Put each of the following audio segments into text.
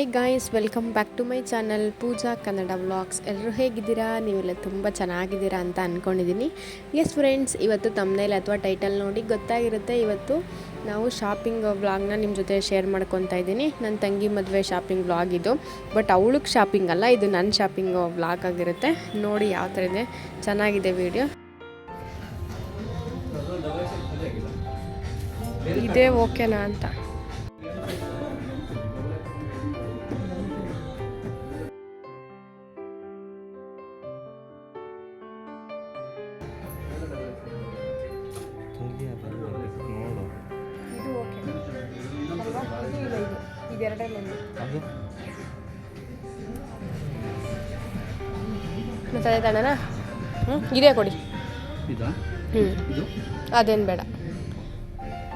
Hi guys, welcome back to my channel Pooja Kannada vlogs. ಎಲ್ಲರೂ ಹೇಗಿದ್ದೀರಾ? ನೀವೆಲ್ಲ ತುಂಬ ಚೆನ್ನಾಗಿದ್ದೀರಾ ಅಂತ ಅಂದ್ಕೊಂಡಿದ್ದೀನಿ. ಎಸ್ ಫ್ರೆಂಡ್ಸ್, ಇವತ್ತು ತಮ್ನೇಲ್ ಅಥವಾ ಟೈಟಲ್ ನೋಡಿ ಗೊತ್ತಾಗಿರುತ್ತೆ. ಇವತ್ತು ನಾವು ಶಾಪಿಂಗ್ ವ್ಲಾಗ್ನ ನಿಮ್ಮ ಜೊತೆ ಶೇರ್ ಮಾಡ್ಕೊತಾ ಇದ್ದೀನಿ. ನನ್ನ ತಂಗಿ ಮದುವೆ ಶಾಪಿಂಗ್ ವ್ಲಾಗ್ ಇದು. ಬಟ್ ಅವಳಿಗೆ ಶಾಪಿಂಗ್ ಅಲ್ಲ, ಇದು ನನ್ನ ಶಾಪಿಂಗ್ ವ್ಲಾಗ್ ಆಗಿರುತ್ತೆ. ನೋಡಿ ಯಾವ ಥರ ಇದೆ, ಚೆನ್ನಾಗಿದೆ ವಿಡಿಯೋ. ಇದೇ ಓಕೆನಾ ಅಂತ. ಇದು ಓಕೆ ಅಲ್ವಾ? ಇದೆರಡರಲ್ಲಿ ಮತ್ತೆ ಅದೇ ತಣ್ಣನ ಇದೇ ಕೊಡಿ. ಅದೇನು ಬೇಡ,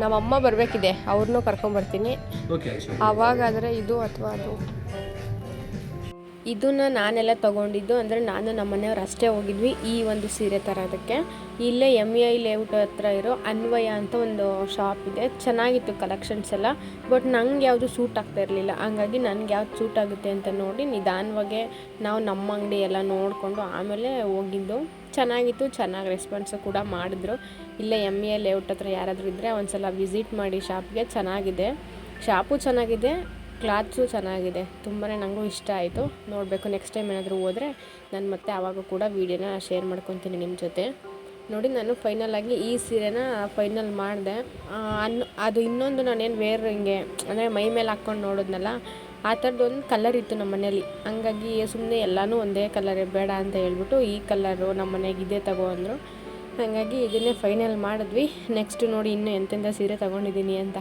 ನಮ್ಮಮ್ಮ ಬರಬೇಕಿದೆ, ಅವ್ರನ್ನೂ ಕರ್ಕೊಂಬರ್ತೀನಿ. ಆವಾಗಾದರೆ ಇದು ಅಥವಾ ಅದು. ಇದನ್ನು ನಾನೆಲ್ಲ ತೊಗೊಂಡಿದ್ದು, ಅಂದರೆ ನಾನು ನಮ್ಮ ಮನೆಯವ್ರು ಅಷ್ಟೇ ಹೋಗಿದ್ವಿ ಈ ಒಂದು ಸೀರೆ ತರೋದಕ್ಕೆ. ಇಲ್ಲೇ MEI ಲೇಔಟ್ ಹತ್ರ ಇರೋ ಅನ್ವಯ ಅಂತ ಒಂದು ಶಾಪ್ ಇದೆ. ಚೆನ್ನಾಗಿತ್ತು ಕಲೆಕ್ಷನ್ಸ್ ಎಲ್ಲ. ಬಟ್ ನಂಗೆ ಯಾವುದು ಸೂಟ್ ಆಗ್ತಾ ಇರಲಿಲ್ಲ. ಹಂಗಾಗಿ ನನಗೆ ಯಾವ್ದು ಸೂಟ್ ಆಗುತ್ತೆ ಅಂತ ನೋಡಿ ನಿಧಾನವಾಗೇ ನಾವು ನಮ್ಮ ಅಂಗಡಿ ಎಲ್ಲ ನೋಡಿಕೊಂಡು ಆಮೇಲೆ ಹೋಗಿದ್ದು. ಚೆನ್ನಾಗಿತ್ತು, ಚೆನ್ನಾಗಿ ರೆಸ್ಪಾನ್ಸು ಕೂಡ ಮಾಡಿದ್ರು. ಇಲ್ಲೇ MEI ಲೇಔಟ್ ಹತ್ರ ಯಾರಾದರೂ ಇದ್ದರೆ ಒಂದು ಸಲ ವಿಸಿಟ್ ಮಾಡಿ ಶಾಪ್ಗೆ. ಚೆನ್ನಾಗಿದೆ, ಶಾಪು ಚೆನ್ನಾಗಿದೆ, ಕ್ಲಾತ್ಸು ಚೆನ್ನಾಗಿದೆ. ತುಂಬಾ ನನಗೂ ಇಷ್ಟ ಆಯಿತು. ನೋಡಬೇಕು, ನೆಕ್ಸ್ಟ್ ಟೈಮ್ ಏನಾದರೂ ಹೋದರೆ ನಾನು ಮತ್ತೆ ಆವಾಗ ಕೂಡ ವೀಡಿಯೋನ ಶೇರ್ ಮಾಡ್ಕೊತೀನಿ ನಿಮ್ಮ ಜೊತೆ. ನೋಡಿ, ನಾನು ಫೈನಲಾಗಿ ಈ ಸೀರೆನ ಫೈನಲ್ ಮಾಡಿದೆ. ಅದು ಇನ್ನೊಂದು ನಾನೇನು ವೇರ್ ಹಿಂಗೆ ಅಂದರೆ ಮೈ ಮೇಲೆ ಹಾಕ್ಕೊಂಡು ನೋಡಿದ್ನಲ್ಲ, ಆ ಥರದ್ದೊಂದು ಕಲರ್ ಇತ್ತು ನಮ್ಮ ಮನೇಲಿ. ಹಂಗಾಗಿ ಸುಮ್ಮನೆ ಎಲ್ಲನೂ ಒಂದೇ ಕಲರೇ ಬೇಡ ಅಂತ ಹೇಳ್ಬಿಟ್ಟು ಈ ಕಲರು ನಮ್ಮ ಮನೆಗೆ ಇದೇ ತಗೋ ಅಂದರು. ಹಾಗಾಗಿ ಇದನ್ನೇ ಫೈನಲ್ ಮಾಡಿದ್ವಿ. ನೆಕ್ಸ್ಟ್ ನೋಡಿ ಇನ್ನೂ ಎಂತೆಂಥ ಸೀರೆ ತೊಗೊಂಡಿದ್ದೀನಿ ಅಂತ.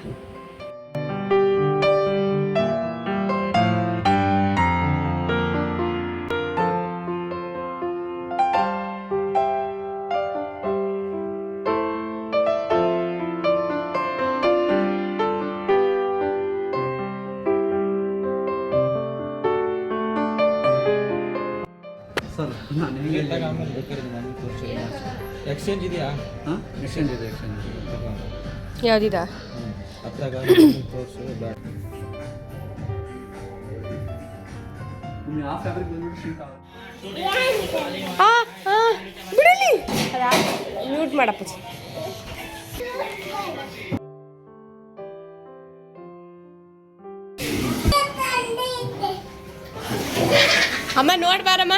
ಎಕ್ಸ್ಚೇಂಜ್ ಇದೆಯಾ? ಎಕ್ಸ್ಚೇಂಜ್ ಇದೆ. ಯಾವುದಿದ? ಬಿಡಲಿ, ಮ್ಯೂಟ್ ಮಾಡಪ್ಪ. ಅಮ್ಮ ನೋಡ್ಬಾರಮ್ಮ.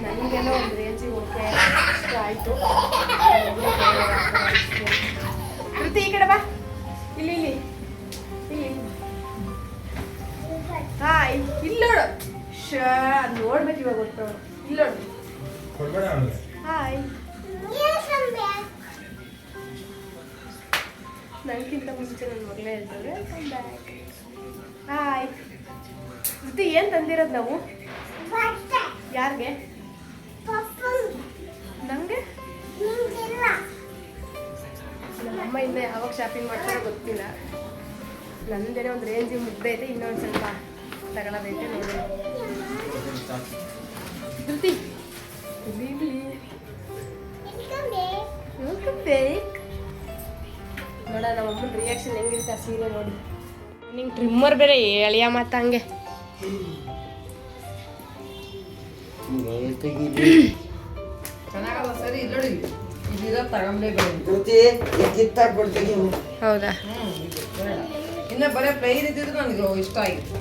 ನನಗೆಲ್ಲ ಒಂದು ರೇಂಜಿಗೆ ಓಕೆ ಇಷ್ಟ ಆಯಿತು. ಕೃತಿ ಈ ಕಡೆ ಬಾ, ಇಲ್ಲಿ ಇಲ್ಲಿ ಇಲ್ಲಿ. ಹಾಯ್, ಇಲ್ಲಿ ನೋಡು. ನೋಡ್ಬೇಕು ಇವಾಗ ಗೊತ್ತು. ಇಲ್ಲಿ ನೋಡು. ಹಾಯ್, ನನಗಿಂತ ಮುಂಚೆ ನನ್ನ ಮಗಳೇ ಹೇಳ್ತಾರೆ ಹಾಯ್. ಕೃತಿ, ಏನು ತಂದಿರೋದು ನಾವು? ಯಾರಿಗೆ? ನನಗೆ ನಮ್ಮಮ್ಮ ಇಂದ ಯಾವಾಗ ಶಾಪಿಂಗ್ ಮಾಡ್ತಾರೋ ಗೊತ್ತಿಲ್ಲ. ನಂದೇನೆ ಒಂದು ರೇಂಜಿಗೆ ಮುಗ್ದೆ ಐತೆ, ಇನ್ನೊಂದು ಸ್ವಲ್ಪ ತಗೊಳ್ಳೋದೈತೆ. ನೋಡಿ ಧೃತಿ, ನೋಡ ನಮ್ಮಮ್ಮನ ರಿಯಾಕ್ಷನ್ ಹೆಂಗಿರುತ್ತೆ ಆ ಸೀರೆ ನೋಡಿ. ನಿಂಗೆ ಟ್ರಿಮ್ಮರ್ ಬೇರೆ ಎಳೆಯ ಮಾತ ಹಂಗೆ. ಹೌದಾ? ಇನ್ನ ಬರೀ ಪ್ಲೈನ್ ಇದ್ದಿದ್ದು ನನಗೆ ಇಷ್ಟ ಆಗಿತ್ತು.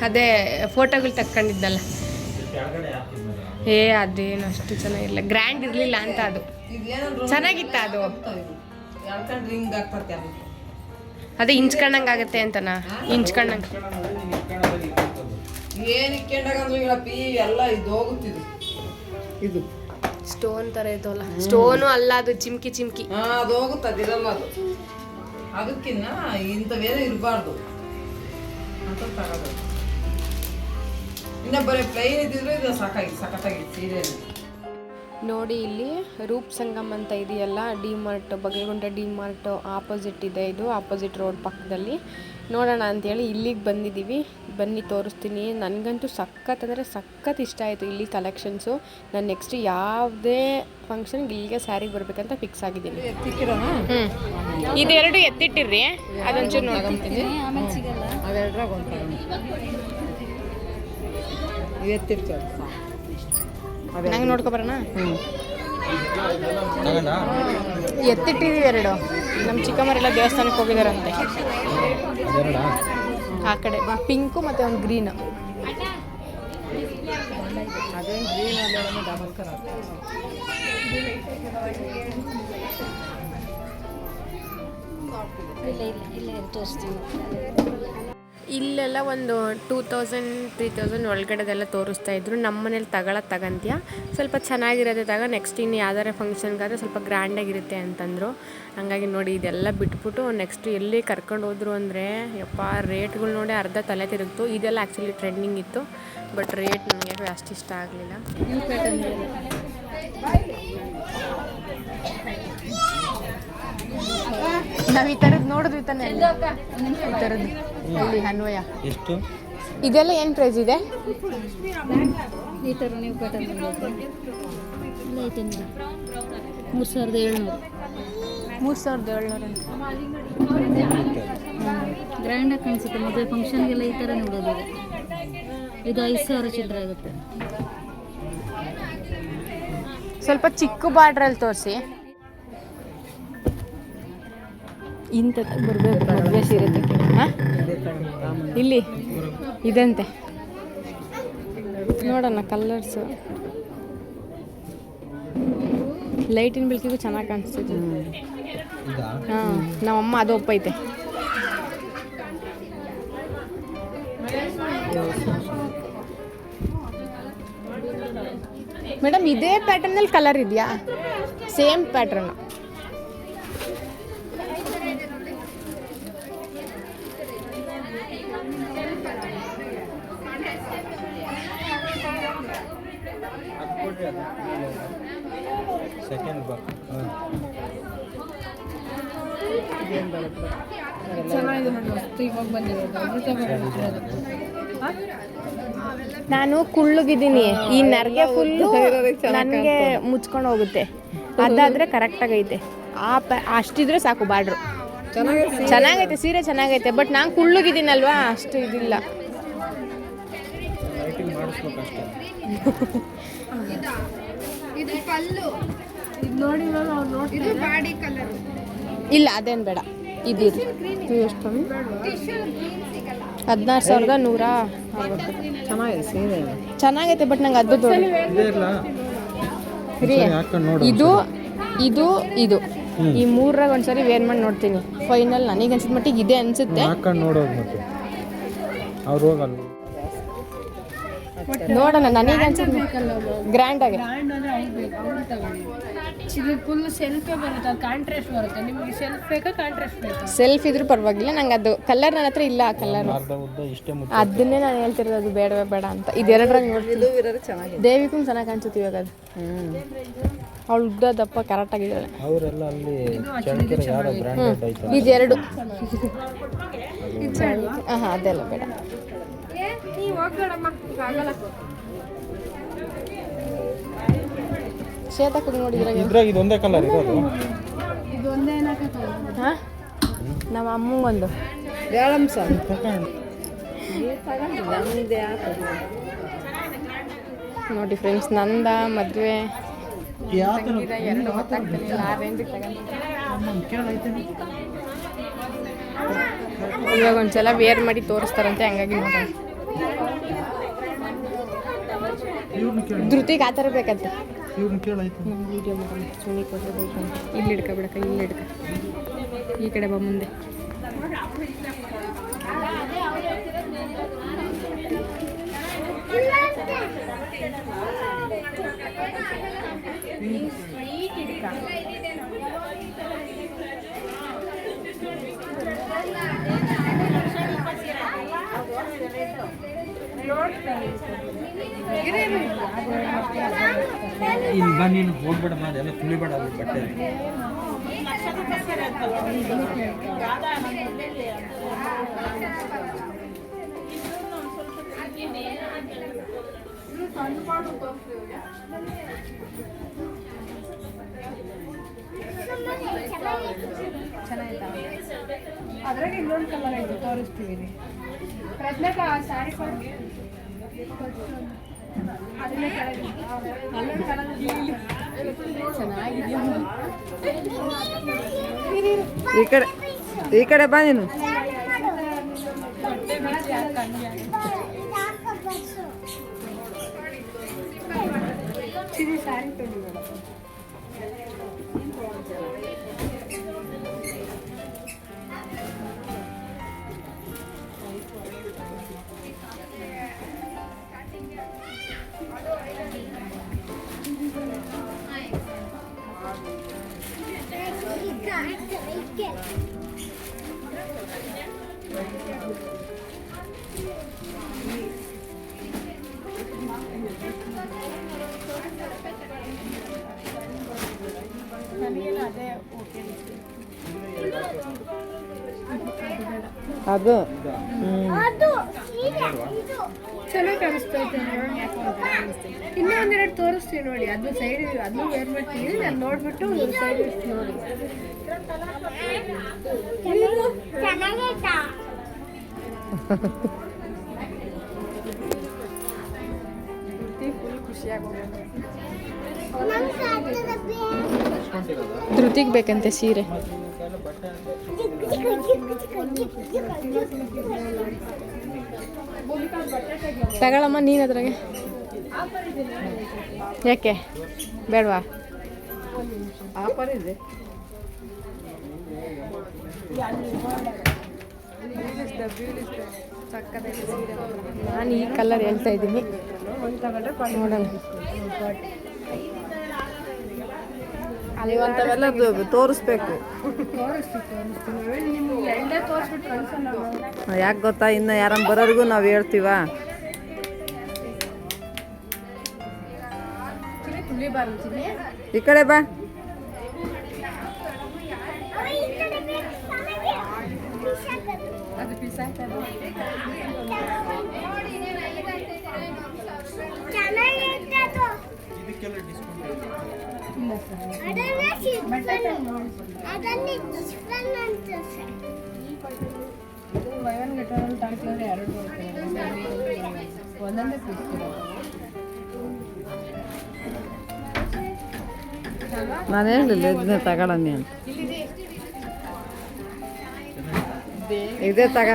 ಅದೇ ಫೋಟೋಗಳು ತಕ್ಕೊಂಡಿದ್ನಲ್ಲ, ಅದೇನು ಅಷ್ಟು ಚೆನ್ನಾಗಿರಲಿಲ್ಲ, ಗ್ರ್ಯಾಂಡ್ ಇರಲಿಲ್ಲ ಅಂತ. ಅದು ಚೆನ್ನಾಗಿತ್ತ? ಅದು ಅದೇ ಇಂಚ್ಕೊಂಡಂಗೆ ಆಗುತ್ತೆ ಅಂತನಾ? ಇಂಚ್ಕೊಂಡಂಗೆ ಏನು ಇಕ್ಕೊಂಡಾಗಂದ್ರೆ ಹೇಳಪ್ಪಿ ಎಲ್ಲ ಇದು ಹೋಗುತ್ತಿದ್ದು. ಇದು ಸ್ಟೋನ್ ಥರ ಇದ್ದವಲ್ಲ, ಸ್ಟೋನು ಅಲ್ಲ ಅದು, ಚಿಮ್ಕಿ ಚಿಮ್ಕಿ. ಅದು ಹೋಗುತ್ತೆ, ಅದಿರಲ್ಲ ಅದು. ಅದಕ್ಕಿನ್ನ ಇಂಥವೇನೋ ಇರಬಾರ್ದು ಅಂತ ತಗೋದು. ಇನ್ನ ಬರೀ ಪ್ಲೈನ್ ಇದ್ದಿದ್ರೆ ಇದು ಸಖತ್ತಾಗಿತ್ತು ಸೀರೆ. ನೋಡಿ, ಇಲ್ಲಿ ರೂಪ್ ಸಂಗಮ್ ಅಂತ ಇದೆಯಲ್ಲ, ಡಿ-ಮಾರ್ಟ್, ಬಗೆಗುಂಟೆ ಡಿ-ಮಾರ್ಟ್ ಆಪೋಸಿಟ್ ಇದೆ. ಇದು ಆಪೋಸಿಟ್ ರೋಡ್ ಪಕ್ಕದಲ್ಲಿ. ನೋಡೋಣ ಅಂಥೇಳಿ ಇಲ್ಲಿಗೆ ಬಂದಿದ್ದೀವಿ. ಬನ್ನಿ ತೋರಿಸ್ತೀನಿ. ನನಗಂತೂ ಸಖತ್ ಅಂದರೆ ಸಖತ್ ಇಷ್ಟ ಆಯಿತು ಇಲ್ಲಿ ಕಲೆಕ್ಷನ್ಸು. ನಾನು ನೆಕ್ಸ್ಟ್ ಯಾವುದೇ ಫಂಕ್ಷನ್ಗೆ ಇಲ್ಲಿಗೆ ಸ್ಯಾರಿಗೆ ಬರಬೇಕಂತ ಫಿಕ್ಸ್ ಆಗಿದ್ದೀನಿ. ಇದೆರಡು ಎತ್ತಿಟ್ಟಿರ್ರಿ, ಅದೊಂಚೂರು ನೋಡ್ಕೊಂತೀನಿ. ಅವೆರಡ್ರಾಗ ಒಂದು ಎತ್ತಿರ್ತೀವಿ ನಂಗೆ ನೋಡ್ಕೊಬರೋಣ. ತಗೊಂಡ ಎತ್ತಿಟ್ಟಿದ್ದೀವಿ ಎರಡು. ನಮ್ಮ ಚಿಕ್ಕಮ್ಮರೆಲ್ಲ ದೇವಸ್ಥಾನಕ್ಕೆ ಹೋಗಿದಾರಂತೆ. ಅದೆರಡಾ? ಆ ಕಡೆ ಪಿಂಕು ಮತ್ತು ಒಂದು ಗ್ರೀನು. ಅದೇ ಗ್ರೀನ್ ಅಲ್ಲೆಲ್ಲ ಡಬಲ್ ಕಲರ್. ಇಲ್ಲೆಲ್ಲ ಒಂದು 2000-3000 ಒಳಗಡೆದೆಲ್ಲ ತೋರಿಸ್ತಾ ಇದ್ರು. ನಮ್ಮ ಮನೇಲಿ ತಗೊಂತೀಯ ಸ್ವಲ್ಪ ಚೆನ್ನಾಗಿರೋದೇ ನೆಕ್ಸ್ಟ್ ಇನ್ನು ಯಾವ್ದಾರ ಫಂಕ್ಷನ್ಗಾದ್ರೆ ಸ್ವಲ್ಪ ಗ್ರ್ಯಾಂಡಾಗಿರುತ್ತೆ ಅಂತಂದರು. ಹಂಗಾಗಿ ನೋಡಿ ಇದೆಲ್ಲ ಬಿಟ್ಬಿಟ್ಟು ನೆಕ್ಸ್ಟ್ ಎಲ್ಲಿ ಕರ್ಕೊಂಡು ಹೋದ್ರು ಅಂದರೆ ಯಪ್ಪ ರೇಟ್ಗಳು ನೋಡಿ ಅರ್ಧ ತಲೆ ತಿರುಗ್ತು. ಇದೆಲ್ಲ ಆ್ಯಕ್ಚುಲಿ ಟ್ರೆಂಡಿಂಗ್ ಇತ್ತು, ಬಟ್ ರೇಟ್ ನನಗೆ ಅಷ್ಟು ಇಷ್ಟ ಆಗಲಿಲ್ಲ. ನಾವು ಈ ಥರದ್ದು ನೋಡಿದ್ವಿ ತಾನೆ, ಈ ಥರದ್ದು ಇಲ್ಲಿ ಅನ್ವಯ. ಎಷ್ಟು ಇದೆಲ್ಲ ಏನು ಪ್ರೈಸ್ ಇದೆ? ಈ ಥರ ನೀವು ಪ್ಯಾಟರ್ನ್ ಐತೆ 3700. 3700 ಅಂತ ಗ್ರ್ಯಾಂಡಾಗಿ ಕಾಣಿಸುತ್ತೆ. ಮದುವೆ ಫಂಕ್ಷನ್ಗೆಲ್ಲ ಈ ಥರ ನೋಡೋದು. ಇದು 5000 ಚಿಲ್ಲರೆ ಆಗುತ್ತೆ. ಸ್ವಲ್ಪ ಚಿಕ್ಕ ಬಾರ್ಡ್ರಲ್ಲಿ ತೋರಿಸಿ. ಇಂಥದ್ದು ಬರಬೇಕು ಮದುವೆ ಸೀರೆ ತೆಗೆ. ಹಾಂ ಇಲ್ಲಿ ಇದಂತೆ ನೋಡೋಣ ಕಲರ್ಸು. ಲೈಟಿನ ಬೆಳಕಿಗೂ ಚೆನ್ನಾಗಿ ಕಾಣಿಸ್ತಿದೆ. ಹಾಂ ನಮ್ಮಮ್ಮ ಅದು ಒಪ್ಪೈತೆ. ಮೇಡಮ್ ಇದೇ ಪ್ಯಾಟರ್ನಲ್ಲಿ ಕಲರ್ ಇದೆಯಾ? Same pattern. ಸೆಕೆಂಡ್ ಬಾ. ಚೆನ್ನಾಗಿದೆ ನೋಡಿ, ಮಸ್ತ್ ಇವಾಗ ಬಂದಿರೋದು. ನಾನು ಕುಳ್ಳುಗಿದ್ದೀನಿ, ಈ ನರ್ಗೆ ಫುಲ್ಲು ನನಗೆ ಮುಚ್ಕೊಂಡು ಹೋಗುತ್ತೆ. ಅದಾದರೆ ಕರೆಕ್ಟಾಗೈತೆ. ಅಷ್ಟಿದ್ರೆ ಸಾಕು ಬಾರ್ಡ್ರು. ಚೆನ್ನಾಗೈತೆ ಸೀರೆ ಚೆನ್ನಾಗೈತೆ, ಬಟ್ ನಾನು ಕುಳ್ಳುಗಿದ್ದೀನಲ್ವಾ ಅಷ್ಟು ಇದಿಲ್ಲ. ಲೈಟಿಂಗ್ ಮಾಡಿಸ್ಬೇಕು ಅಷ್ಟೇ. ಇಲ್ಲ ಅದೇನು ಬೇಡ, ಇದಿರಲಿ. ಎಷ್ಟು ಕಮ್ಮಿ? 16,160. ಚೆನ್ನಾಗಿದೆ ಸೀರೆ. ಚೆನ್ನಾಗೈತೆ ಬಟ್ ನಂಗೆ ಅದು ದೊಡ್ಡ ಇದೇ ಇರಲ್ಲ ರೀ. ಹಾಕೊಂಡು ನೋಡು. ಇದು ಇದು ಇದು ಈ ಮೂರಾಗ ಒಂದ್ಸರಿ ವೇರ್ ಮಾಡಿ ನೋಡ್ತೀನಿ. ಫೈನಲ್ ನನಗೆ ಅನ್ಸಿದ ಮಟ್ಟಿಗೆ ಇದೆ ಅನ್ಸುತ್ತೆ. ಹಾಕೊಂಡು ನೋಡೋದು ಮತ್ತೆ ಅವ್ರು ಹೋಗಲ್ಲ. ನೋಡೋಣ, ನನಗೆ ಅನ್ಸುತ್ತೆ ಗ್ರ್ಯಾಂಡಾಗಿ. ಇದು ಫುಲ್ ಸೆಲ್ಫೇ ಬರುತ್ತೆ, ಅದು ಕಾಂಟ್ರಾಸ್ಟ್ ಬರುತ್ತೆ. ನಿಮಗೆ ಸೆಲ್ಫ್ ಬೇಕಾ ಕಾಂಟ್ರಾಸ್ಟ್ ಬೇಕಾ? ಸೆಲ್ಫ್ ಇದ್ರೂ ಪರವಾಗಿಲ್ಲ, ನಂಗೆ ಅದು ಕಲರ್ ನನ್ನ ಹತ್ರ ಇಲ್ಲ. ಆ ಕಲರ್ ಅರ್ಧ ಉದ್ದ ಇಷ್ಟೇ ಮುಚ್ಚ. ಅದನ್ನೇ ನಾನು ಹೇಳ್ತಿರೋದು, ಅದು ಬೇಡವೇ ಬೇಡ ಅಂತ. ಇದೆರಡರಾಗ ನೋಡ್ತೀನಿ. ಇದು ಇರೋದು ಚೆನ್ನಾಗಿದೆ. ದೇವಿಗೂ ಚೆನ್ನಾಗಿ ಕಾಣಿಸುತ್ತೆ ಇವಾಗ ಅದು. ಅವಳು ಉದ್ದ ದಪ್ಪ ಕರೆಕ್ಟ್ ಆಗಿದ್ದಾಳೆ. ಅವರೆಲ್ಲ ಅಲ್ಲಿ ಚಳ್ಳಕೆರೆ ಯಾರೋ ಬ್ರ್ಯಾಂಡೆಡ್ ಆಯ್ತು. ಇದೆರಡು ಹಾಂ ಅದೆಲ್ಲ ಬೇಡ. ಶ್ವೇತಕ್ಕೆ ನೋಡಿದ್ರೆ ಇದ್ರಾಗ ಇದೊಂದೇ ಕಲರ್ ಇರೋದು. ಹಾಂ ನಮ್ಮ ಅಮ್ಮಂಗೊಂದು ಹೇಳಮ್ಮ ಸರ್. ನೋಡಿ ಫ್ರೆಂಡ್ಸ್, ನಂದ ಮದುವೆ ಯಾವ ಥರ ಎರಡು ಗೊತ್ತಾಗ್ತಿಲ್ಲ. ಆ ರೇಂಜಿಗೆ ಇವಾಗ ಒಂದ್ಸಲ ವೇರ್ ಮಾಡಿ ತೋರಿಸ್ತಾರಂತೆ, ಹಂಗಾಗಿ ನೋಡೋಣ. ಧೃತಿಗೆ ಆ ಥರ ಬೇಕಂತೆ. ಇವ್ರನ್ನ ಕೇಳಾಯ್ತು. ನಮ್ಮ ವೀಡಿಯೋ ಮಾಡೋಣ, ಸುಮ್ಮನೆ ಕೊಡಬೇಕು ಅಂತ. ಇಲ್ಲಿ ಹಿಡ್ಕೊಬಿಡಕ್ಕ, ಇಲ್ಲಿ ಹಿಡ್ಕ, ಈ ಕಡೆ ಬಾ ಮುಂದೆ. ಇಲ್ಲಿ ಬಾ, ನೀನು ಹೋಗ್ಬೇಡಮ್ಮ, ಅದೆಲ್ಲ ತುಳಿಬೇಡ ಅದು ಬಟ್ಟೆ. ಚೆನ್ನಾಯ್ತಾ? ಅದ್ರಾಗ ಇನ್ನೊಂದು ಕಲರ್ ಐತೆ, ತೋರಿಸ್ತೀವಿ ರೀ. ಪ್ರಜ್ಞಾಕ ಆ ಸ್ಯಾರಿ ಕೊಡಿ. ಅದನ್ನೇ ಕೆಳಗೆ ಅಲ್ಲೊಂದು ಕಲರ್ ಚೆನ್ನಾಗಿದೆಯಾ? ಈ ಕಡೆ ಬಾ ನೀನು. ಸ್ಯಾರಿ ತೊಗೊಂಡು ನನಗೇನು ಅದೇ ಓಕೆ ಅದು ಚೆನ್ನಾಗಿ ಕಾಣಿಸ್ತೈತೆ. ಇನ್ನೂ ಒಂದೆರಡು ತೋರಿಸ್ತೀವಿ ನೋಡಿ. ಅದು ಸೈಡ್ ಅದನ್ನು ವೇರ್ ಮಾಡ್ತೀವಿ. ನಾನು ನೋಡ್ಬಿಟ್ಟು ಸೈಡ್ ನೋಡಿ. ಫುಲ್ ಖುಷಿಯಾಗಿ ಧೃತಿಗೆ ಬೇಕಂತೆ ಸೀರೆ. ತಗೊಳಮ್ಮ ನೀನು ಅದ್ರಾಗೆ. ಯಾಕೆ ಬೇಡವಾ? ಆಫರ್ ಇದೆ. ನಾನು ಈ ಕಲರ್ ಹೇಳ್ತಾ ಇದ್ದೀನಿ, ನೋಡೋಣ. ನೀವಂತವೆಲ್ಲ ತೋರಿಸ್ಬೇಕು. ಯಾಕೆ ಗೊತ್ತಾ, ಇನ್ನು ಯಾರನ್ನ ಬರೋರಿಗೂ ನಾವು ಹೇಳ್ತೀವ. ಈ ಕಡೆ ಬಾ. ಒಂದೊಂದೇ ಪೀಸ್ ನಾನು ಹೇಳಿಲ್ಲ ಇದನ್ನೇ ತಗೊಳಮ್ಮಿ ಅಂತ. ಇದೇ ತಗ.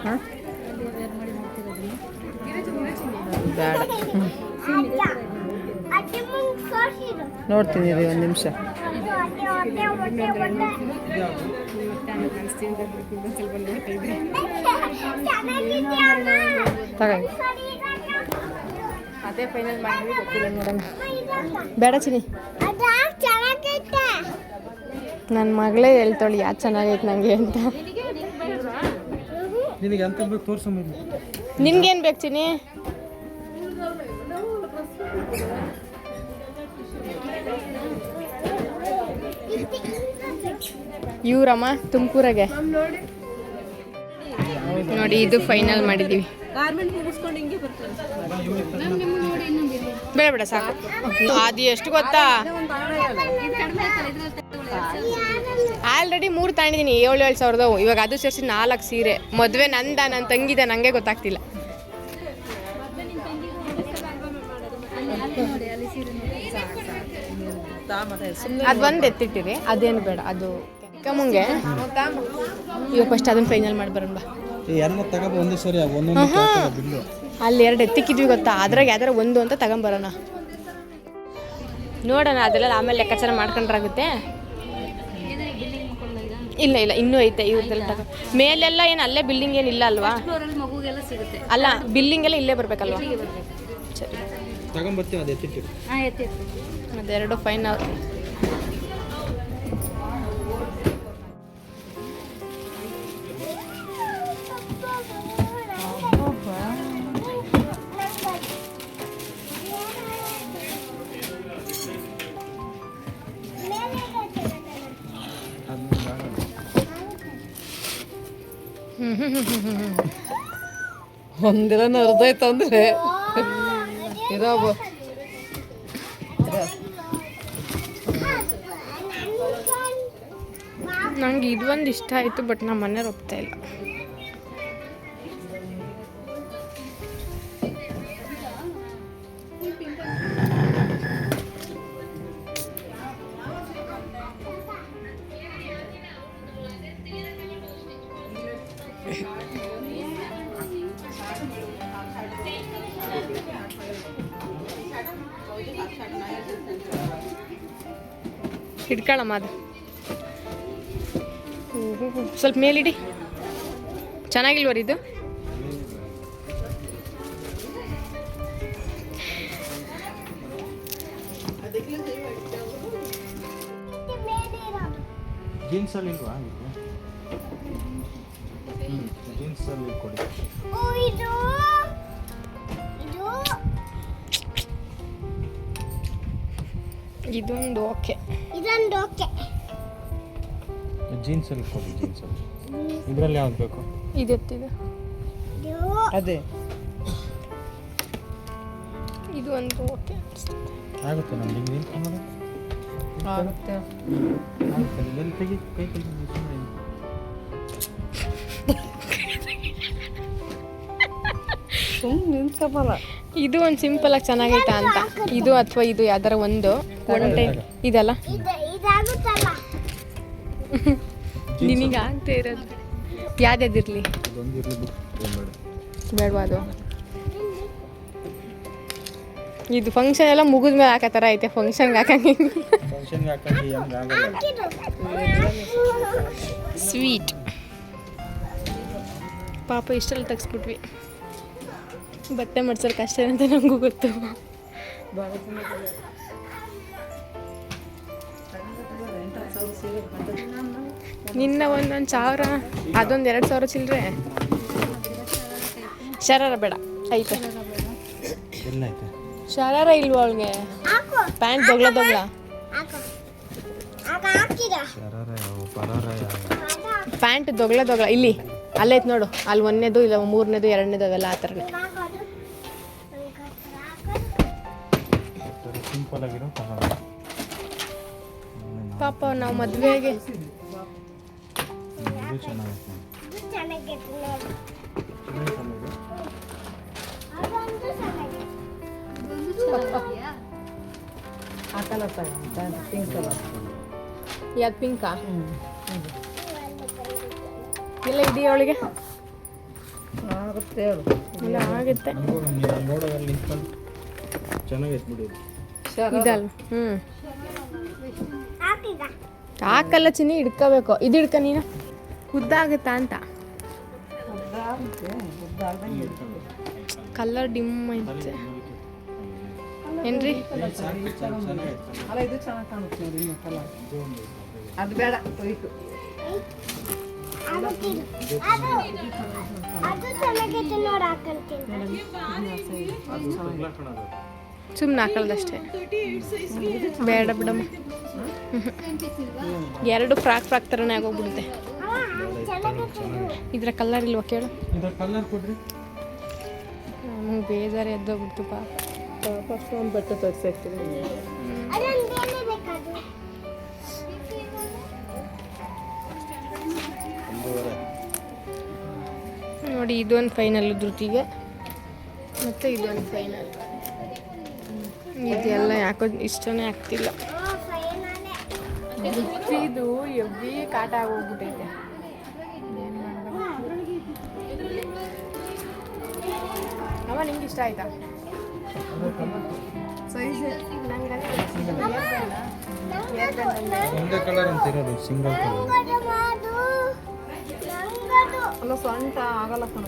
ಹಾಂ ಬೇಡ, ನೋಡ್ತೀನಿ ರೀ ಒಂದು ನಿಮಿಷ. ತಗೊಂಡು ಅದೇ ಫೈನಲ್ ಮಾಡಿದ್ವಿ, ಗೊತ್ತಿಲ್ಲ ನೋಡೋಣ. ಬೇಡ ಚಿನಿ, ನನ್ನ ಮಗಳೇ ಹೇಳ್ತಾಳೆ ಯಾರು ಚೆನ್ನಾಗೈತೆ ನನಗೆ ಅಂತ. ನಿನಗೆ ಅಂತ ತೋರ್ಸಮ್ಮ. ನಿನ್ಗೇನು ಬೇಕು ಚಿನಿ? ಇವರಮ್ಮ ತುಮಕೂರಾಗೆ ನೋಡಿ, ಇದು ಫೈನಲ್ ಮಾಡಿದ್ದೀವಿ. ಬೇಡ ಬೇಡ ಸಾಕು. ಅದು ಎಷ್ಟು ಗೊತ್ತಾ, ಆಲ್ರೆಡಿ 3 ತಗೊಂಡಿದ್ದೀನಿ, 7,000 ಇವಾಗ ಅದು ಸೇರಿಸಿ 4 ಸೀರೆ. ಮದುವೆ ನಂದ, ನನ್ನ ತಂಗಿದ, ನನಗೆ ಗೊತ್ತಾಗ್ತಿಲ್ಲ. ಅದು ಒಂದು ಎತ್ತಿಟ್ಟಿರಿ, ಅದೇನು ಬೇಡ. ಅದು ಕಮ್ಮಂಗೆ ಇವಾಗ ಫಸ್ಟ್ ಅದನ್ನು ಫೈನಲ್ ಮಾಡಿ ಬರೋಣ ಬಾ. ಎಲ್ಲ ತಗೋ ಒಂದೇ ಸರಿ, ಒಂದೊಂದು ಬಿಲ್ಲು. ಅಲ್ಲಿ 2 ಎತ್ತಿಕ್ಕಿದ್ವಿ ಗೊತ್ತಾ, ಅದ್ರಾಗ ಯಾವ್ದಾರ ಒಂದು ಅಂತ ತಗೊಂಬರೋಣ. ನೋಡೋಣ, ಅದೆಲ್ಲ ಆಮೇಲೆ ಲೆಕ್ಕಾಚಾರ ಮಾಡ್ಕೊಂಡ್ರಾಗುತ್ತೆ. ಇಲ್ಲ ಇಲ್ಲ, ಇನ್ನೂ ಐತೆ ಇವ್ರದ್ದೆಲ್ಲ ತಗೋ. ಮೇಲೆಲ್ಲ ಏನು ಅಲ್ಲೇ ಬಿಲ್ಡಿಂಗ್ ಏನಿಲ್ಲ ಅಲ್ವಾ? ಮಗುಗೆಲ್ಲ ಸಿಗುತ್ತೆ. ಅಲ್ಲ, ಬಿಲ್ಡಿಂಗ್ ಎಲ್ಲ ಇಲ್ಲೇ ಬರ್ಬೇಕಲ್ವಾ? ಸರಿ, ತಗೊಂಬರ್ತೀವಿ. ಅದು ಎತ್ತಿಟ್ಟು ಅದೆರಡು ಫೈನಲ್. ಒಂದಿನ ನರ್ದೈತೆ ಅಂದರೆ ಇರೋಬ ನಂಗೆ ಇದೊಂದು ಇಷ್ಟ ಆಯಿತು, ಬಟ್ ನಮ್ಮ ಮನೆಯವ್ರು ಒಪ್ತಾ ಇಲ್ಲ. ಹಿಡ್ಕೊಳ್ಳಮ್ಮ ಅದು. ಸ್ವಲ್ಪ ಮೇಲಿಡಿ. ಚೆನ್ನಾಗಿಲ್ವರಿ ಇದು? ಜೀನ್ಸಲ್ಲಿ ಇಲ್ವಾ? ಜೀನ್ಸಲ್ಲಿ ಕೊಡಿ. ಇದೊಂದು ಓಕೆ. ಜೀನ್ಸಲ್ಲಿ ಕೊಡಿ. ಜೀನ್ಸಲ್ಲಿ ಇದರಲ್ಲಿ ಯಾವ್ದು ಬೇಕು? ಇದೆತ್ತಿದೆ. ಅದೇ ಇದು ಒಂದು ಓಕೆ. ಆಗುತ್ತೆ ನಮ್ಗೆ ಹಿಂಗೆ ನಿಂತ್ಕೊಂಡು ಆಗುತ್ತೆ. ಆಗುತ್ತೆ. ಎಲ್ಲಿ ತೆಗಿ, ಕೈ ತೆಗಿ. ಸುಮ್ಮನೆ ನಿಂತ್ಕೊಬಲ್ಲ. ಇದು ಒಂದು ಸಿಂಪಲ್ ಆಗಿ ಚೆನ್ನಾಗೈತಾ ಅಂತ. ಇದು ಅಥವಾ ಇದು ಯಾವ್ದಾರ ಒಂದು ಟೈಮ್ ಇದಲ್ಲ ನಿನಗೆ ಆಗ್ತಾ ಇರೋದು ಯಾವ್ದಿರಲಿ ಇದೊಂದು ಇರಲಿ ಬಿಟ್ಟು ಬೇಡವಾ ಅದು? ಇದು ಫಂಕ್ಷನ್ ಎಲ್ಲ ಮುಗಿದ ಮೇಲೆ ಹಾಕೋ ಥರ ಐತೆ. ಫಂಕ್ಷನ್ಗೆ ಹಾಕಂಗೆ ಫಂಕ್ಷನ್ಗೆ ಹಾಕಿ ಹಂಗೆ ಆಗಲ್ಲ. ಸ್ವೀಟ್ ಪಾಪ ಇಷ್ಟೆಲ್ಲ ತೆಗ್ಸ್ಬಿಟ್ವಿ. ಬಟ್ಟೆ ಮಡ್ಸೋರು ಕಷ್ಟ ಅಂತ ನನಗೂ ಗೊತ್ತು. ನಿನ್ನ ಒಂದೊಂದು ಸಾವಿರ, ಅದೊಂದು 2,000 ಚಿಲ್ಲರೆ. ಶರಾರ ಬೇಡ, ಐತೆ. ಎಲ್ಲ ಐತೆ. ಶರಾರ ಇಲ್ವಾ ಅವಳಿಗೆ? ಪ್ಯಾಂಟ್ ದೊಗ್ಲ ಪ್ಯಾಂಟ್ ದೊಗ್ಲ ಇಲ್ಲಿ ಅಲ್ಲೈತೆ ನೋಡು. ಅಲ್ಲಿ 1ನೇದು ಇಲ್ಲ 3ನೇದು 2ನೇದು ಅವೆಲ್ಲ ಆ ಥರನೇ ಸಿಂಪಲ್ ಆಗಿರೋ ಪಾಪ. ನಾವು ಮದುವೆಗೆ ಪಿಂಕ್ ಕಲರ್. ಯಾವ್ದು ಪಿಂಕಾ? ಇಲ್ಲ ಇದೆಯಾ ಅವಳಿಗೆ? ಆಗುತ್ತೆ ಹೇಳು. ಇಲ್ಲ ಆಗುತ್ತೆ. ನೋಡೋದಲ್ಲಿ ನಿಂತ್ಕೊಂಡು ಚೆನ್ನಾಗೈತೆ ಬಿಡಿ. ಇದಲ್ವ? ಹಾಕಲ್ಲ ಚಿನ್ನಿ, ಹಿಡ್ಕೋಬೇಕು. ಇದು ಹಿಡ್ಕ ನೀನು, ಉದ್ದ ಆಗುತ್ತಾ ಅಂತ. ಕಲರ್ ಡಿಮ್ ಐತೆ ಏನ್ರಿ? ಅಲ್ಲ ಇದು ಚೆನ್ನಾಗಿ ಕಾಣುತ್ತೆ ನೋಡಿ. ಇನ್ನು ಕಲರ್ ಅದು ಬೇಡ, ಹೋಯ್ತು. ಸುಮ್ಮನೆ ಹಾಕಲ್ದಷ್ಟೇ, ಬೇಡ ಬಿಡಮ್ಮ. 2 ಫ್ರಾಕ್ ಥರನೇ ಆಗೋಗ್ಬಿಡುತ್ತೆ. ಇದ್ರ ಕಲರ್ ಇಲ್ವಾ ಕೇಳು? ಇದರ ಕಲರ್ ಕೊಡ್ರಿ. ನಮಗೆ ಬೇಜಾರು ಎದ್ದೋಗ್ಬಿಡ್ತು ಪಾಪ. ಫಸ್ಟ್ ಒಂದು ಬಟ್ಟೆ ತರಿಸಾಕ್ತೀನಿ. ನೋಡಿ, ಇದೊಂದು ಫೈನಲ್ ಧೃತಿಗೆ, ಮತ್ತು ಇದೊಂದು ಫೈನಲ್. ಇದೆಲ್ಲ ಯಾಕೋ ಇಷ್ಟನೇ ಆಗ್ತಿಲ್ಲ. ಧೃತಿದು ಎವ್ರಿ ಕಾಟ ಆಗೋಗ್ಬಿಟ್ಟೈತೆ. ಅಮ್ಮ ನಿಮ್ಗೆ ಇಷ್ಟ ಆಯ್ತಾ? ಸೈಜ್ ಒಂದೇ ಕಲರ್ ಅಂತ ಇರೋದು, ಸಿಂಗಲ್ ಕಲರ್. ಅಲ್ಲ ಸೊಂಟ ಆಗಲ್ಲ ಕಣೋ.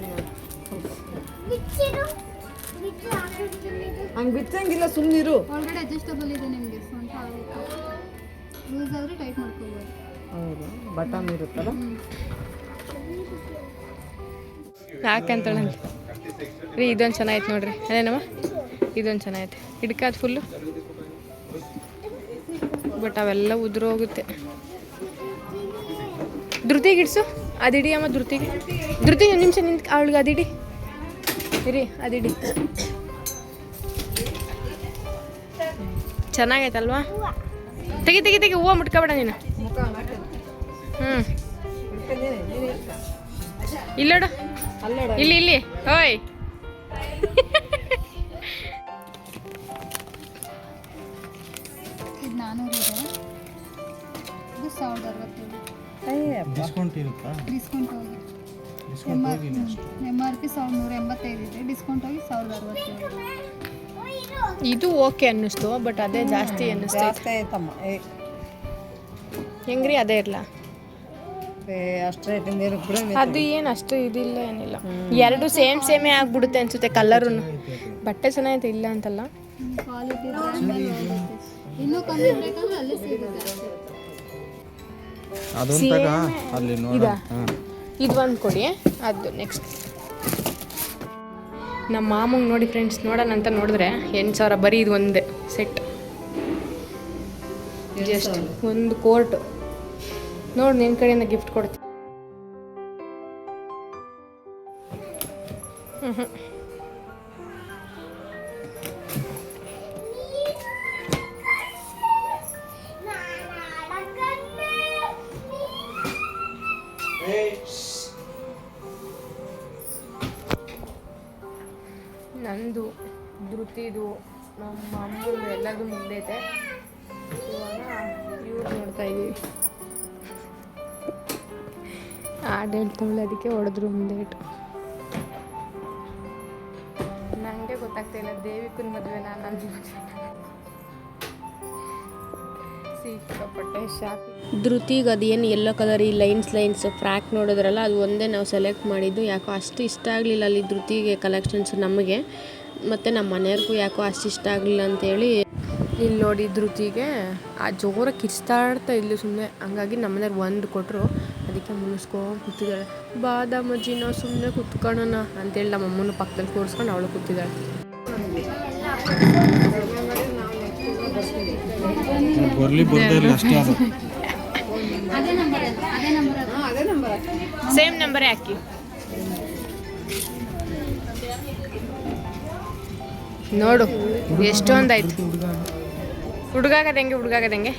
ಹಂಗೆ ಬಿಚ್ಚಂಗಿಲ್ಲ, ಸುಮ್ಮನಿರು. ಆಲ್ರೆಡಿ ಅಡ್ಜಸ್ಟಬಲ್ ಇದೆ ನಿಮಗೆ. ಸ್ವಂತ ಆಗುತ್ತೆ, ಲೂಸ್ ಆದರೆ ಟೈಟ್ ಮಾಡ್ಕೋಬೋದು. ಹೌದು, ಬಟನ್ ಇರುತ್ತಲ್ಲ. ಯಾಕಂತೇಳಂತ ರೀ, ಇದೊಂದು ಚೆನ್ನಾಗಿತ್ತು ನೋಡ್ರಿ. ಅದೇನಮ್ಮ, ಇದೊಂದು ಚೆನ್ನಾಗೈತೆ. ಹಿಡ್ಕಾದ ಫುಲ್ಲು, ಬಟ್ ಅವೆಲ್ಲ ಉದುರೋಗುತ್ತೆ. ಧೃತಿಗೆ ಇಡ್ಸು. ಅದಿಡಿ ಅಮ್ಮ ಧೃತಿಗೆ ಒಂದು ನಿಮಿಷ ನಿಂತು ಅವಳಿಗೆ ಅದಿಡಿ ಇರಿ ಅದಿಡಿ ಚೆನ್ನಾಗೈತಲ್ವಾ ತೆಗಿ ತೆಗಿ ತೆಗಿ ಹೂವು ಮುಟ್ಕೊಬೇಡ ನೀನು ಇಲ್ಲೋಡು ಇಲ್ಲಿ ಇಲ್ಲಿ ಓಯ್ ಇದು 400 ಇದೆ ಇದು 1067 ಡಿಸ್ಕೌಂಟ್ ಇರುತ್ತಾ? ಡಿಸ್ಕೌಂಟ್ ಹೋಗಿ ಡಿಸ್ಕೌಂಟ್ ಹೋಗಿ ನೆಕ್ಸ್ಟ್ MRP 1185 ಇದೆ ಡಿಸ್ಕೌಂಟ್ ಹೋಗಿ 1067. ಇದು ಓಕೆ ಅನ್ನಿಸ್ತು ಬಟ್ ಅದೇ ಜಾಸ್ತಿ ಅನ್ನಿಸ್ತು ಜಾಸ್ತಿ ಆಯ್ತಮ್ಮ ಹೆಂಗ್ರಿ ಅದೇ ಇರಲ್ಲ ಅಷ್ಟು ರೇಟಿಂದ ಇರ್ಬಿಡು ಅದು ಏನು ಅಷ್ಟು ಇದಿಲ್ಲ ಏನಿಲ್ಲ ಎರಡು ಸೇಮೇ ಆಗ್ಬಿಡುತ್ತೆ ಅನ್ಸುತ್ತೆ ಕಲರು ಬಟ್ಟೆ ಚೆನ್ನಾಗೈತೆ ಇಲ್ಲ ಅಂತಲ್ಲ ಕ್ವಾಲಿಟಿ ಇನ್ನೂ ಕಮ್ಮಿ ಬೇಕಂದ್ರೆ ಅಲ್ಲೇ ಸಿಗುತ್ತೆ ಅದೊಂದು ತಗ ಅಲ್ಲಿ ನೋಡ ಇದು ಒಂದು ಕೊಡಿ ಅದು ನೆಕ್ಸ್ಟ್ ನಮ್ಮ ಮಾಮಂಗೆ ನೋಡಿ ಫ್ರೆಂಡ್ಸ್ ನೋಡೋಣ ಅಂತ ನೋಡಿದ್ರೆ 8,000 ಬರೀ ಇದು ಒಂದೇ ಸೆಟ್ ಜಸ್ಟ್ ಒಂದು ಕೋರ್ಟ್ ನೋಡಿ ನಿನ್ನ ಕಡೆಯಿಂದ ಗಿಫ್ಟ್ ಕೊಡ್ತೀನಿ ನಂದು ಧೃತಿದು ನಮ್ಮ ಅಮ್ಮಂದು ಎಲ್ಲದು ಮುಗ್ದೈತೆ ಇವಾಗ ಇವ್ರು ನೋಡ್ತಾ ಇದ್ದೀವಿ ಹಾಡು ಹೇಳ್ತಾವಳೆ ಅದಕ್ಕೆ ಹೊಡೆದ್ರು ಮುಂದೇಟು ನನಗೆ ಗೊತ್ತಾಗ್ತಾಯಿಲ್ಲ ದೇವಿಕನ ಮದುವೆ ನನ್ನ ಸಿಕ್ಕಾಪಟ್ಟೆ ಶಾಪಿಂಗ್ ಧೃತಿಗೆ ಅದೇನು ಎಲ್ಲೋ ಕಲರ್ ಈ ಲೈನ್ಸ್ ಫ್ರಾಕ್ ನೋಡಿದ್ರಲ್ಲ ಅದು ಒಂದೇ ನಾವು ಸೆಲೆಕ್ಟ್ ಮಾಡಿದ್ದು ಯಾಕೋ ಅಷ್ಟು ಇಷ್ಟ ಆಗಲಿಲ್ಲ ಅಲ್ಲಿ ಧೃತಿಗೆ ಕಲೆಕ್ಷನ್ಸ್ ನಮಗೆ ಮತ್ತು ನಮ್ಮ ಮನೆಯವ್ರಿಗೂ ಯಾಕೋ ಅಷ್ಟು ಇಷ್ಟ ಆಗಲಿಲ್ಲ ಅಂತೇಳಿ ಇಲ್ಲಿ ನೋಡಿ ಧೃತಿಗೆ ಆ ಜೋರ ಕಿರ್ಸ್ತಾಡ್ತಾ ಇದ್ಲು ಸುಮ್ಮನೆ ಹಂಗಾಗಿ ನಮ್ಮನೆಯವ್ರು ಒಂದು ಕೊಟ್ಟರು ಅದಕ್ಕೆ ಮುನಿಸ್ಕೊಂಡು ಕೂತಿದ್ದಾಳೆ ಬಾದಾಮಜ್ಜಿ ನಾವು ಸುಮ್ಮನೆ ಕೂತ್ಕೊಳ್ಳೋಣ ಅಂತೇಳಿ ನಮ್ಮ ಅಮ್ಮನ ಪಕ್ಕದಲ್ಲಿ ಕೂರಿಸ್ಕೊಂಡು ಅವಳು ಕೂತಿದ್ದಾಳೆ ಬರ್ಲಿ ಬರ್ದೇ ಅಷ್ಟೇ ಅದು ಅದೇ ನಂಬರ್ ಸೇಮ್ ನಂಬರೇ ಹಾಕಿ ನೋಡು ಎಷ್ಟೊಂದಾಯ್ತು ಹುಡುಗಾಗದಂಗೆ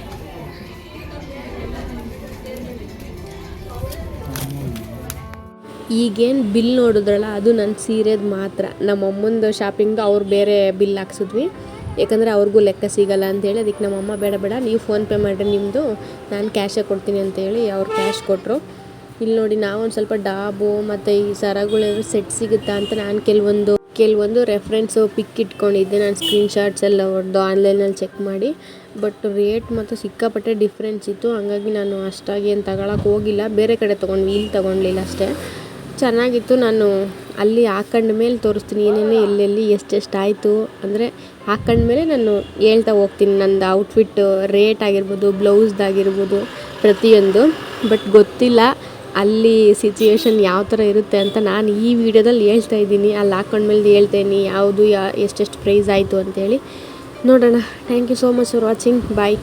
ಈಗೇನು ಬಿಲ್ ನೋಡಿದ್ರಲ್ಲ ಅದು ನನ್ನ ಸೀರೆದು ಮಾತ್ರ ನಮ್ಮ ಅಮ್ಮಂದು ಶಾಪಿಂಗ್ ಅವ್ರು ಬೇರೆ ಬಿಲ್ ಹಾಕ್ಸಿದ್ವಿ ಯಾಕಂದರೆ ಅವ್ರಿಗೂ ಲೆಕ್ಕ ಸಿಗಲ್ಲ ಅಂತೇಳಿ ಅದಕ್ಕೆ ನಮ್ಮಮ್ಮ ಬೇಡ ನೀವು ಫೋನ್ಪೇ ಮಾಡಿರಿ ನಿಮ್ಮದು ನಾನು ಕ್ಯಾಶೇ ಕೊಡ್ತೀನಿ ಅಂತೇಳಿ ಅವ್ರು ಕ್ಯಾಶ್ ಕೊಟ್ಟರು ಇಲ್ಲಿ ನೋಡಿ ನಾವೊಂದು ಸ್ವಲ್ಪ ಡಾಬು ಮತ್ತು ಈ ಸರಗಳು ಸೆಟ್ ಸಿಗುತ್ತಾ ಅಂತ ನಾನು ಕೆಲವೊಂದು ರೆಫರೆನ್ಸು ಪಿಕ್ ಇಟ್ಕೊಂಡಿದ್ದೆ ನಾನು ಸ್ಕ್ರೀನ್ಶಾಟ್ಸ್ ಎಲ್ಲ ಹೊಡೆದು ಆನ್ಲೈನಲ್ಲಿ ಚೆಕ್ ಮಾಡಿ ಬಟ್ ರೇಟ್ ಮತ್ತು ಸಿಕ್ಕಾಪಟ್ಟೆ ಡಿಫ್ರೆನ್ಸ್ ಇತ್ತು ಹಂಗಾಗಿ ನಾನು ಅಷ್ಟಾಗಿ ಏನು ತಗೊಳಕ್ಕೆ ಹೋಗಿಲ್ಲ ಬೇರೆ ಕಡೆ ತೊಗೊಂಡ್ವಿ ಇಲ್ಲಿ ತೊಗೊಳ್ಲಿಲ್ಲ ಅಷ್ಟೇ ಚೆನ್ನಾಗಿತ್ತು ನಾನು ಅಲ್ಲಿ ಹಾಕೊಂಡ ಮೇಲೆ ತೋರಿಸ್ತೀನಿ ಏನೇನು ಎಲ್ಲೆಲ್ಲಿ ಎಷ್ಟೆಷ್ಟು ಆಯಿತು ಅಂದರೆ ಹಾಕೊಂಡ್ಮೇಲೆ ನಾನು ಹೇಳ್ತಾ ಹೋಗ್ತೀನಿ ನಂದು ಔಟ್ಫಿಟ್ ರೇಟ್ ಆಗಿರ್ಬೋದು ಬ್ಲೌಸ್ದಾಗಿರ್ಬೋದು ಪ್ರತಿಯೊಂದು ಬಟ್ ಗೊತ್ತಿಲ್ಲ ಅಲ್ಲಿ ಸಿಚುವೇಶನ್ ಯಾವ ಥರ ಇರುತ್ತೆ ಅಂತ ನಾನು ಈ ವಿಡಿಯೋದಲ್ಲಿ ಹೇಳ್ತಾ ಇದ್ದೀನಿ ಅಲ್ಲಿ ಹಾಕೊಂಡ್ಮೇಲೆ ಹೇಳ್ತೇನೆ ಯಾವುದು ಎಷ್ಟೆಷ್ಟು ಪ್ರೈಸ್ ಆಯಿತು ಅಂತೇಳಿ ನೋಡೋಣ thank you so much for watching bye